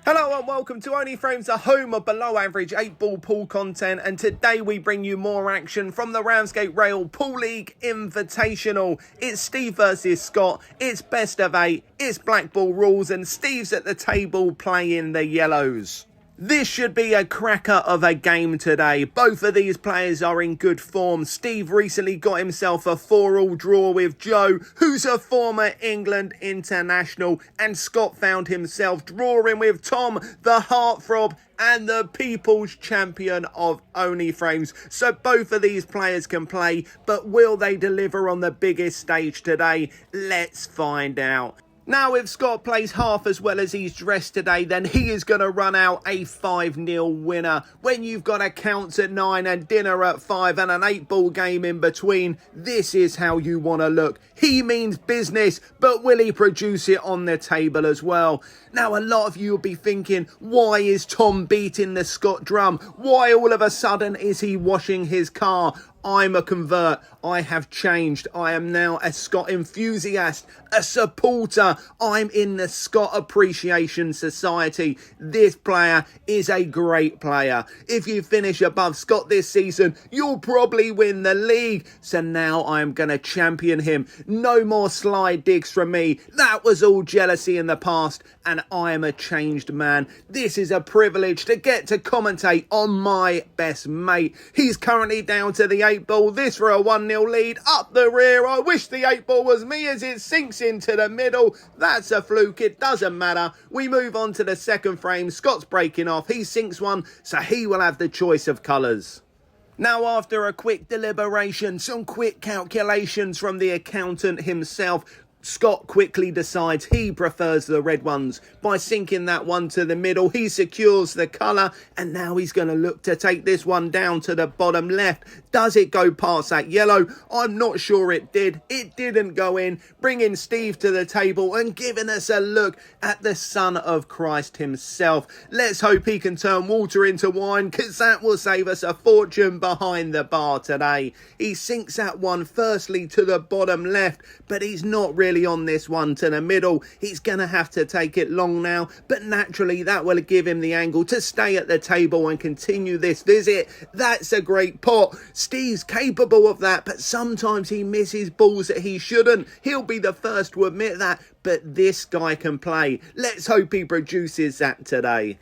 Hello and welcome to Only Frames, the home of below average 8-ball pool content, and today we bring you more action from the Ramsgate Rail Pool League Invitational. It's Steve versus Scott, it's best of 8, it's black ball rules, and Steve's at the table playing the yellows. This should be a cracker of a game today. Both of these players are in good form. Steve recently got himself a 4-all draw with Joe, who's a former England international, and Scott found himself drawing with Tom, the heartthrob and the people's champion of Only Frames. So both of these players can play, but will they deliver on the biggest stage today? Let's find out. Now, if Scott plays half as well as he's dressed today, then he is going to run out a 5-0 winner. When you've got accounts at 9 and dinner at 5 and an 8-ball game in between, this is how you want to look. He means business, but will he produce it on the table as well? Now, a lot of you will be thinking, why is Tom beating the Scott drum? Why all of a sudden is he washing his car? I'm a convert. I have changed. I am now a Scott enthusiast, a supporter. I'm in the Scott Appreciation Society. This player is a great player. If you finish above Scott this season, you'll probably win the league. So now I'm going to champion him. No more slide digs from me. That was all jealousy in the past, and I am a changed man. This is a privilege to get to commentate on my best mate. He's currently down to the 8-ball. This for a 1-0 lead up the rear. I wish the 8-ball was me as it sinks into the middle. That's a fluke. It doesn't matter. We move on to the second frame. Scott's breaking off. He sinks one, so he will have the choice of colours. Now, after a quick deliberation, some quick calculations from the accountant himself, Scott quickly decides he prefers the red ones. By sinking that one to the middle, he secures the colour, and now he's going to look to take this one down to the bottom left. Does it go past that yellow? I'm not sure it did. It didn't go in, bringing Steve to the table and giving us a look at the Son of Christ himself. Let's hope he can turn water into wine, because that will save us a fortune behind the bar today. He sinks that one firstly to the bottom left, but he's not really on this one to the middle. He's going to have to take it long now, but naturally that will give him the angle to stay at the table and continue this visit. That's a great pot. Steve's capable of that, but sometimes he misses balls that he shouldn't. He'll be the first to admit that, but this guy can play. Let's hope he produces that today.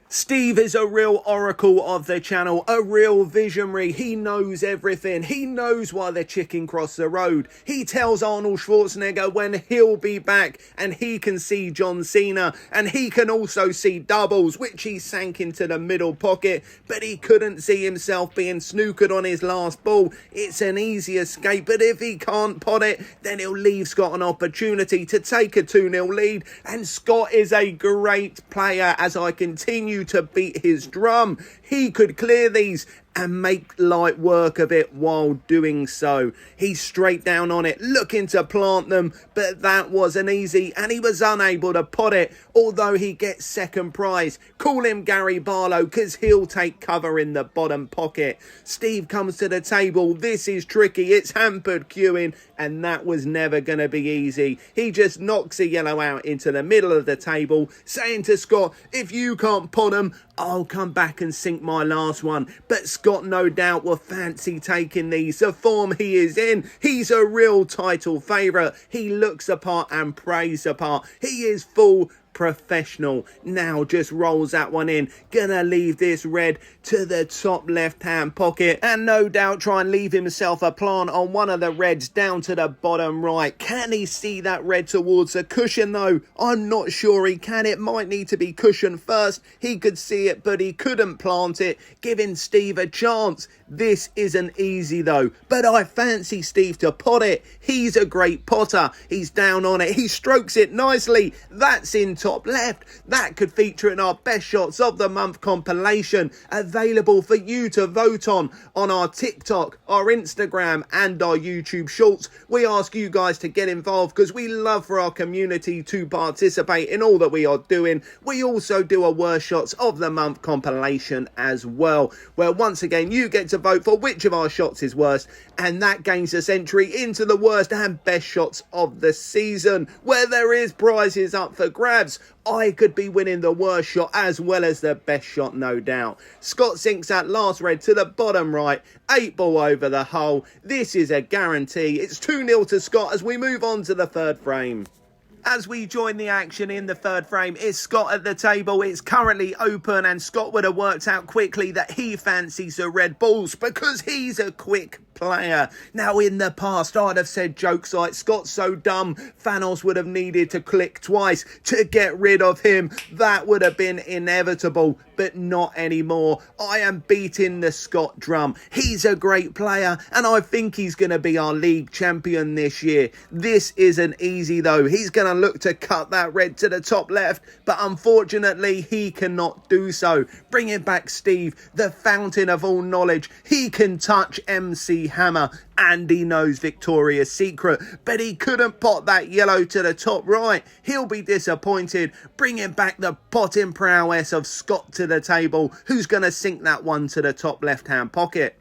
Steve is a real oracle of the channel, a real visionary. He knows everything. He knows why the chicken crossed the road. He tells Arnold Schwarzenegger when he'll be back, and he can see John Cena, and he can also see doubles, which he sank into the middle pocket, but he couldn't see himself being snookered on his last ball. It's an easy escape, but if he can't pot it, then he'll leave Scott an opportunity to take a 2-0 lead, and Scott is a great player as I continue to beat his drum. He could clear these and make light work of it while doing so. He's straight down on it, looking to plant them, but that wasn't easy, and he was unable to pot it, although he gets second prize. Call him Gary Barlow, because he'll take cover in the bottom pocket. Steve comes to the table. This is tricky. It's hampered queuing, and that was never going to be easy. He just knocks a yellow out into the middle of the table, saying to Scott, if you can't pot them, I'll come back and sink my last one. But Scott no doubt will fancy taking these. The form he is in, he's a real title favourite. He looks the part and plays the part. He is full professional. Now just rolls that one in. Gonna leave this red to the top left hand pocket, and no doubt try and leave himself a plant on one of the reds down to the bottom right. Can he see that red towards the cushion though? I'm not sure he can. It might need to be cushioned first. He could see it, but he couldn't plant it, giving Steve a chance. This isn't easy though, but I fancy Steve to pot it. He's a great potter. He's down on it. He strokes it nicely. That's in top left. That could feature in our best shots of the month compilation, available for you to vote on our TikTok, our Instagram and our YouTube shorts. We ask you guys to get involved because we love for our community to participate in all that we are doing. We also do a worst shots of the month compilation as well, where once again you get to vote for which of our shots is worst, and that gains us entry into the worst and best shots of the season, where there is prizes up for grabs. shots. I could be winning the worst shot as well as the best shot, no doubt. Scott sinks that last red to the bottom right. 8 ball over the hole. This is a guarantee. It's 2-0 to Scott as we move on to the third frame. As we join the action in the third frame, it's Scott at the table. It's currently open and Scott would have worked out quickly that he fancies the red balls because he's a quick player. Now, in the past, I'd have said jokes like, Scott's so dumb, Thanos would have needed to click twice to get rid of him. That would have been inevitable, but not anymore. I am beating the Scott drum. He's a great player, and I think he's going to be our league champion this year. This isn't easy, though. He's going to look to cut that red to the top left, but unfortunately, he cannot do so. Bring it back, Steve, the fountain of all knowledge. He can touch MC Hammer and he knows Victoria's Secret, but he couldn't pot that yellow to the top right. He'll be disappointed. Bringing back the potting prowess of Scott to the table, who's going to sink that one to the top left hand pocket.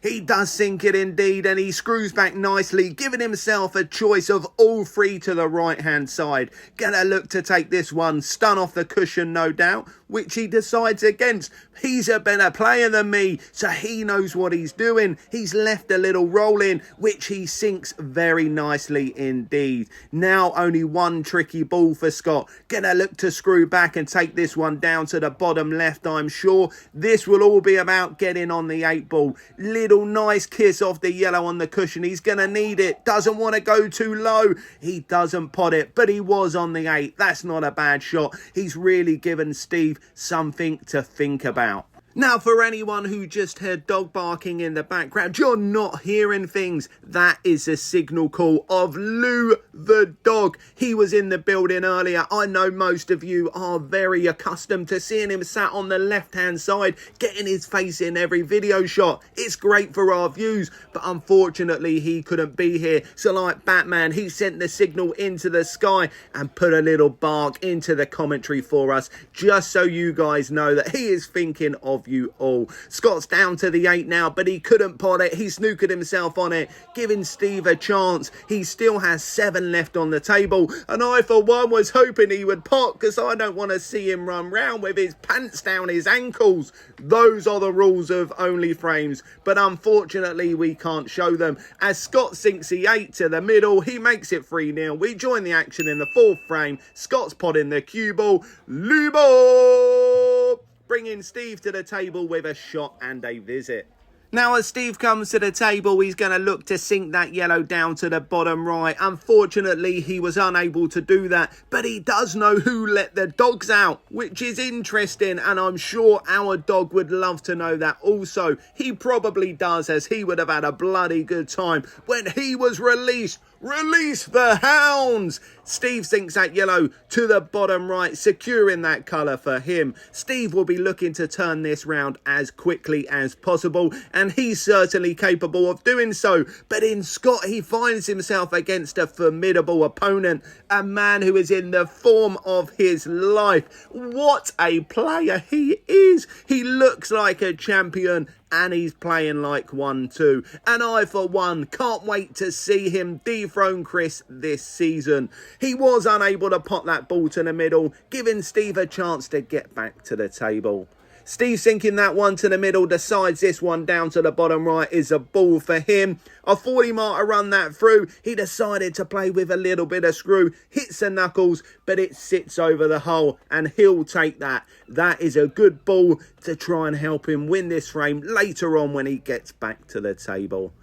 He does sink it indeed, and he screws back nicely, giving himself a choice of all three to the right-hand side. Gonna look to take this one, stun off the cushion, no doubt, which he decides against. He's a better player than me, so he knows what he's doing. He's left a little roll in, which he sinks very nicely indeed. Now only one tricky ball for Scott. Gonna look to screw back and take this one down to the bottom left, I'm sure. This will all be about getting on the 8 ball. Little nice kiss off the yellow on the cushion. He's going to need it. Doesn't want to go too low. He doesn't pot it, but he was on the 8. That's not a bad shot. He's really given Steve something to think about. Now, for anyone who just heard dog barking in the background, you're not hearing things. That is a signal call of Lou the dog. He was in the building earlier. I know most of you are very accustomed to seeing him sat on the left-hand side, getting his face in every video shot. It's great for our views, but unfortunately he couldn't be here. So like Batman, he sent the signal into the sky and put a little bark into the commentary for us, just so you guys know that he is thinking of you all. Scott's down to the 8 now, but he couldn't pot it. He snookered himself on it, giving Steve a chance. He still has 7 left on the table, and I for one was hoping he would pot, because I don't want to see him run round with his pants down his ankles. Those are the rules of Only Frames, but unfortunately we can't show them. As Scott sinks the 8 to the middle, he makes it 3-0. We join the action in the 4th frame. Scott's potting the cue ball. Lubo! Bringing Steve to the table with a shot and a visit. Now, as Steve comes to the table, he's going to look to sink that yellow down to the bottom right. Unfortunately, he was unable to do that, but he does know who let the dogs out, which is interesting, and I'm sure our dog would love to know that also. He probably does, as he would have had a bloody good time when he was released. Release the hounds! Steve sinks that yellow to the bottom right, securing that colour for him. Steve will be looking to turn this round as quickly as possible, and he's certainly capable of doing so. But in Scott, he finds himself against a formidable opponent, a man who is in the form of his life. What a player he is! He looks like a champion, and he's playing like one too. And I, for one, can't wait to see him dethrone Chris this season. He was unable to pot that ball to the middle, giving Steve a chance to get back to the table. Steve sinking that one to the middle, decides this one down to the bottom right is a ball for him. I thought he might have run that through. He decided to play with a little bit of screw, hits the knuckles, but it sits over the hole, and he'll take that. That is a good ball to try and help him win this frame later on when he gets back to the table.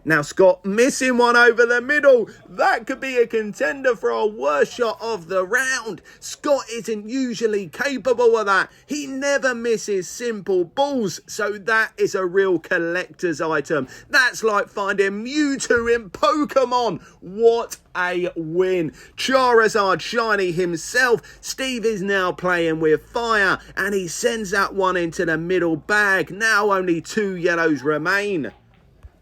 Now Scott missing one over the middle. That could be a contender for our worst shot of the round. Scott isn't usually capable of that. He never misses simple balls, so that is a real collector's item. That's like finding Mewtwo in Pokemon. What a win. Charizard shiny himself. Steve is now playing with fire, and he sends that one into the middle bag. Now only 2 yellows remain.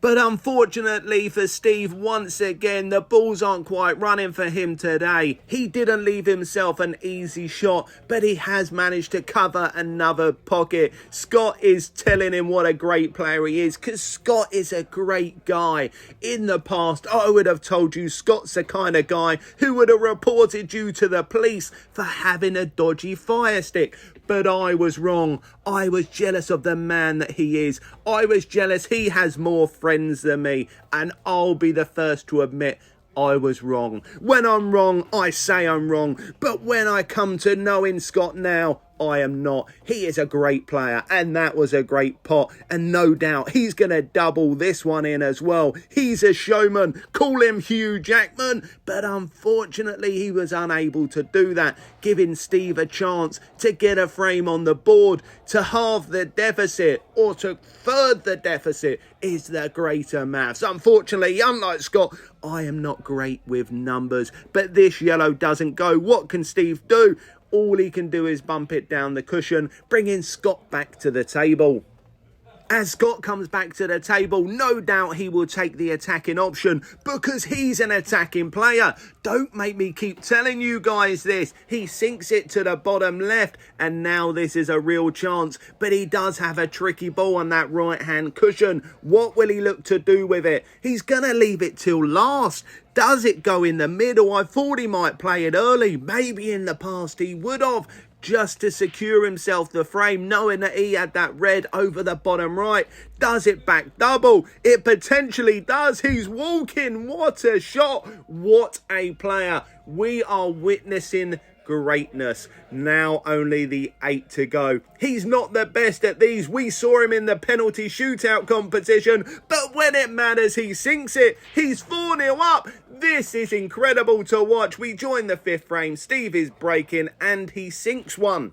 But unfortunately for Steve, once again, the balls aren't quite running for him today. He didn't leave himself an easy shot, but he has managed to cover another pocket. Scott is telling him what a great player he is, because Scott is a great guy. In the past, I would have told you Scott's the kind of guy who would have reported you to the police for having a dodgy fire stick. But I was wrong. I was jealous of the man that he is. I was jealous he has more friends than me. And I'll be the first to admit I was wrong. When I'm wrong, I say I'm wrong. But when I come to knowing Scott now, I am not. He is a great player, and that was a great pot, and no doubt he's going to double this one in as well. He's a showman. Call him Hugh Jackman, but unfortunately he was unable to do that, giving Steve a chance to get a frame on the board. To halve the deficit or to third the deficit is the greater maths. Unfortunately, unlike Scott, I am not great with numbers, but this yellow doesn't go. What can Steve do? All he can do is bump it down the cushion, bringing Scott back to the table. As Scott comes back to the table, no doubt he will take the attacking option because he's an attacking player. Don't make me keep telling you guys this. He sinks it to the bottom left, and now this is a real chance. But he does have a tricky ball on that right-hand cushion. What will he look to do with it? He's going to leave it till last. Does it go in the middle? I thought he might play it early. Maybe in the past he would have, just to secure himself the frame, knowing that he had that red over the bottom right. Does it back double? It potentially does. He's walking. What a shot. What a player. We are witnessing greatness. Now only the 8 to go. He's not the best at these. We saw him in the penalty shootout competition, but when it matters, he sinks it. He's 4-0 up. This is incredible to watch. We join the 5th frame. Steve is breaking and he sinks one.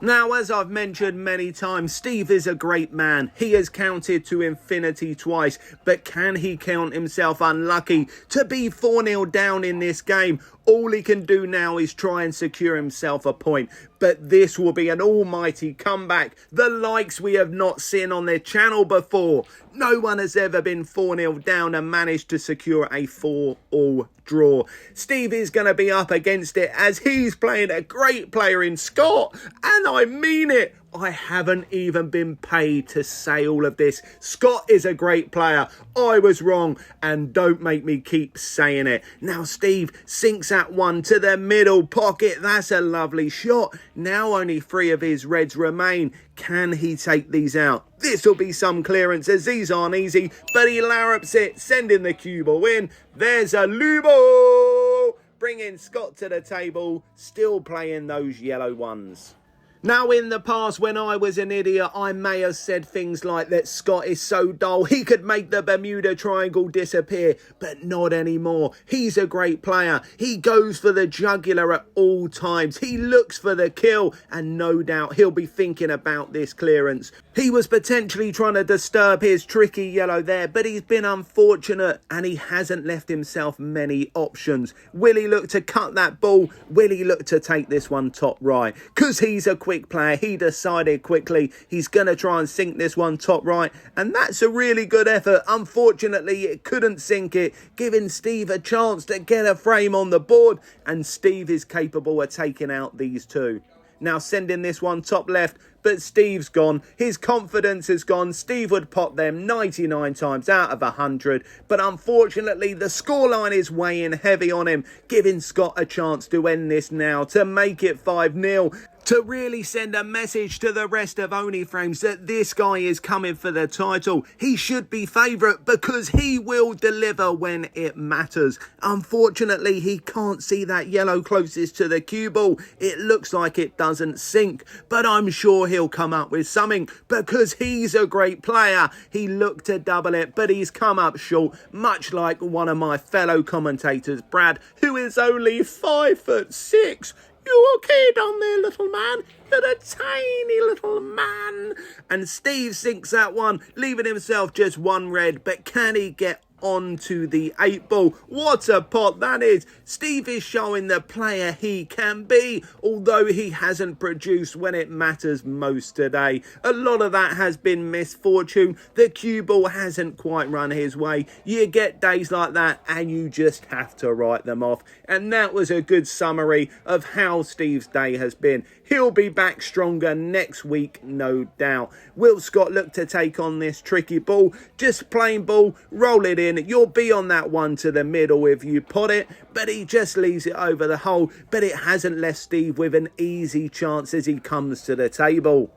Now, as I've mentioned many times, Steve is a great man. He has counted to infinity twice, but can he count himself unlucky to be 4-0 down in this game? All he can do now is try and secure himself a point. But this will be an almighty comeback, the likes we have not seen on their channel before. No one has ever been 4-0 down and managed to secure a 4-all draw. Steve is going to be up against it as he's playing a great player in Scott. And I mean it. I haven't even been paid to say all of this. Scott is a great player. I was wrong, and don't make me keep saying it. Now Steve sinks that one to the middle pocket. That's a lovely shot. Now only 3 of his reds remain. Can he take these out? This will be some clearance as these aren't easy, but he larrups it, sending the cue ball in. There's a Lubo, bringing Scott to the table, still playing those yellow ones. Now, in the past, when I was an idiot, I may have said things like that Scott is so dull, he could make the Bermuda Triangle disappear, but not anymore. He's a great player. He goes for the jugular at all times. He looks for the kill, and no doubt he'll be thinking about this clearance. He was potentially trying to disturb his tricky yellow there, but he's been unfortunate, and he hasn't left himself many options. Will he look to cut that ball? Will he look to take this one top right? Because he's a quick player, he decided quickly he's going to try and sink this one top right, and that's a really good effort. Unfortunately, it couldn't sink it, giving Steve a chance to get a frame on the board, and Steve is capable of taking out these two. Now sending this one top left, but Steve's gone. His confidence has gone. Steve would pop them 99 times out of 100. But unfortunately, the scoreline is weighing heavy on him, giving Scott a chance to end this now, to make it 5-0. To really send a message to the rest of Only Frames that this guy is coming for the title. He should be favourite because he will deliver when it matters. Unfortunately, he can't see that yellow closest to the cue ball. It looks like it doesn't sink, but I'm sure he'll come up with something because he's a great player. He looked to double it, but he's come up short, much like one of my fellow commentators, Brad, who is only 5'6". You okay down there, little man? You're a tiny little man. And Steve sinks that one, leaving himself just one red. But can he get onto the 8 ball. What a pot that is. Steve is showing the player he can be, although he hasn't produced when it matters most today. A lot of that has been misfortune. The cue ball hasn't quite run his way. You get days like that and you just have to write them off. And that was a good summary of how Steve's day has been. He'll be back stronger next week, no doubt. Will Scott look to take on this tricky ball? Just plain ball, roll it in. You'll be on that one to the middle if you pot it, but he just leaves it over the hole. But it hasn't left Steve with an easy chance as he comes to the table.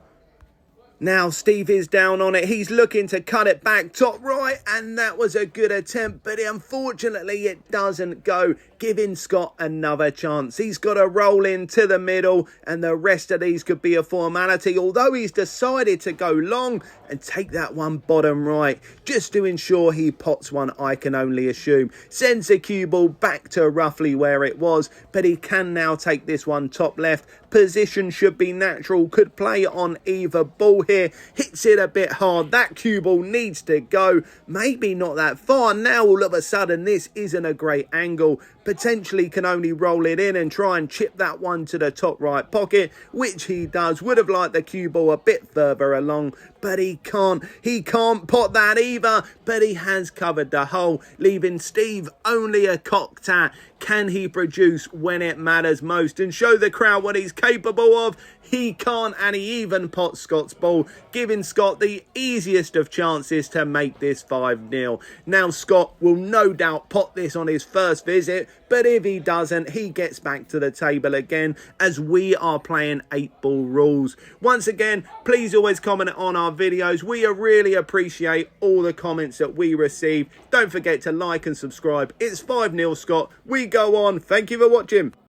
Now Steve is down on it. He's looking to cut it back top right, and that was a good attempt, but unfortunately it doesn't go, giving Scott another chance. He's got to roll into the middle, and the rest of these could be a formality, although he's decided to go long and take that one bottom right, just to ensure he pots one, I can only assume. Sends the cue ball back to roughly where it was, but he can now take this one top left. Position should be natural, could play on either ball here. Hits it a bit hard. That cue ball needs to go. Maybe not that far. Now all of a sudden this isn't a great angle. Potentially can only roll it in and try and chip that one to the top right pocket, which he does. Would have liked the cue ball a bit further along, but he can't. He can't pot that either, but he has covered the hole, leaving Steve only a cocked at. Can he produce when it matters most and show the crowd what he's capable of? He can't, and he even pots Scott's ball, giving Scott the easiest of chances to make this 5-0. Now Scott will no doubt pot this on his first visit, but if he doesn't, he gets back to the table again as we are playing 8-ball rules. Once again, please always comment on our videos. We really appreciate all the comments that we receive. Don't forget to like and subscribe. It's 5-0 Scott. We go on. Thank you for watching.